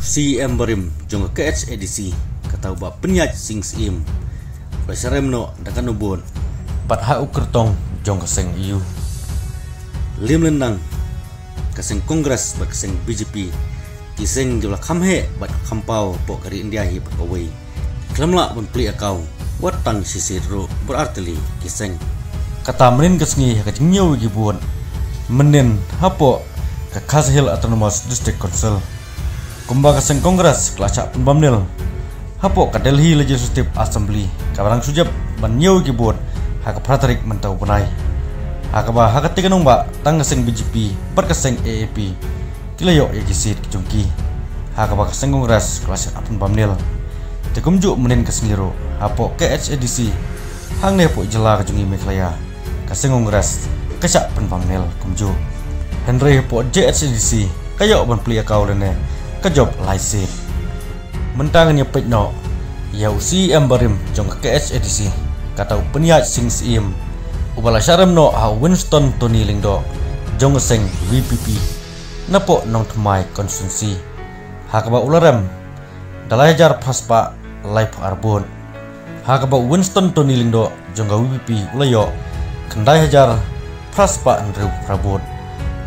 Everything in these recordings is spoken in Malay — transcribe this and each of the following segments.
Usi emberim jong KH edisi katau ba penyaj sing sim basaremno dakan ubon Pat ha ukertong jong keseng iu lim lendang kaseng kongres bat kaseng BJP kiseng jula kamhe bat kampau po kari India hi bat away klamla pun pli akau watang sisiro berarti kiseng kata menin kesengi kacingnya wigi buon menin hapo ke Kashil Autonomous District Council kumba kaseng kongres kelacak pun bamnil hapo ke Delhi Legislative Assembly kabarang sujab banyew wigi buon haka pratarik mentau punai haka ba haka tiga nombak tang kaseng BJP berkaseng AAP kilayo ya kisit kejungki haka ba kaseng kongres kelacak pun bamnil tekumjuk menin kesengiro hapo KH edisi hang ne po jela kejungi meklaya kaseng kongres kesak pun bamnil kumju Henry po JHDC kayo ban plia kau lene kejob laisip mentangan nyepit no ya usi embarim jong KH edisi kata penyaj sing sim ubala syarem no ha Winston Tony Lingdo jong seng WPP napo nong temai konsumsi hakaba ularem dalajar paspa life arbon hakaba Winston Tony Lingdo jong WPP ulayo kendai hajar praspa Andrew Prabot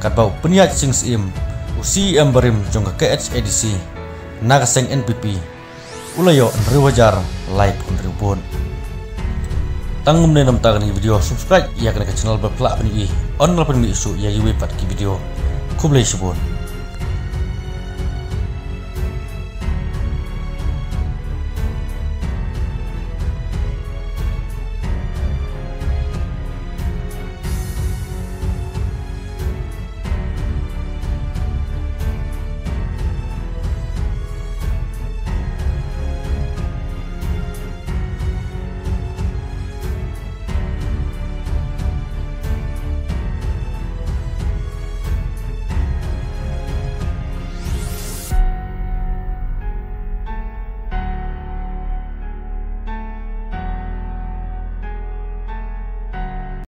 katbau penyaj sing sim usi embarim jong KH edisi nagaseng NPP ulayo Andrew hajar live Andrew bon tangum ne nam tagan video subscribe ya kena ke channel berkelak pani on lapan mi isu ya wipat ki video kublai shibon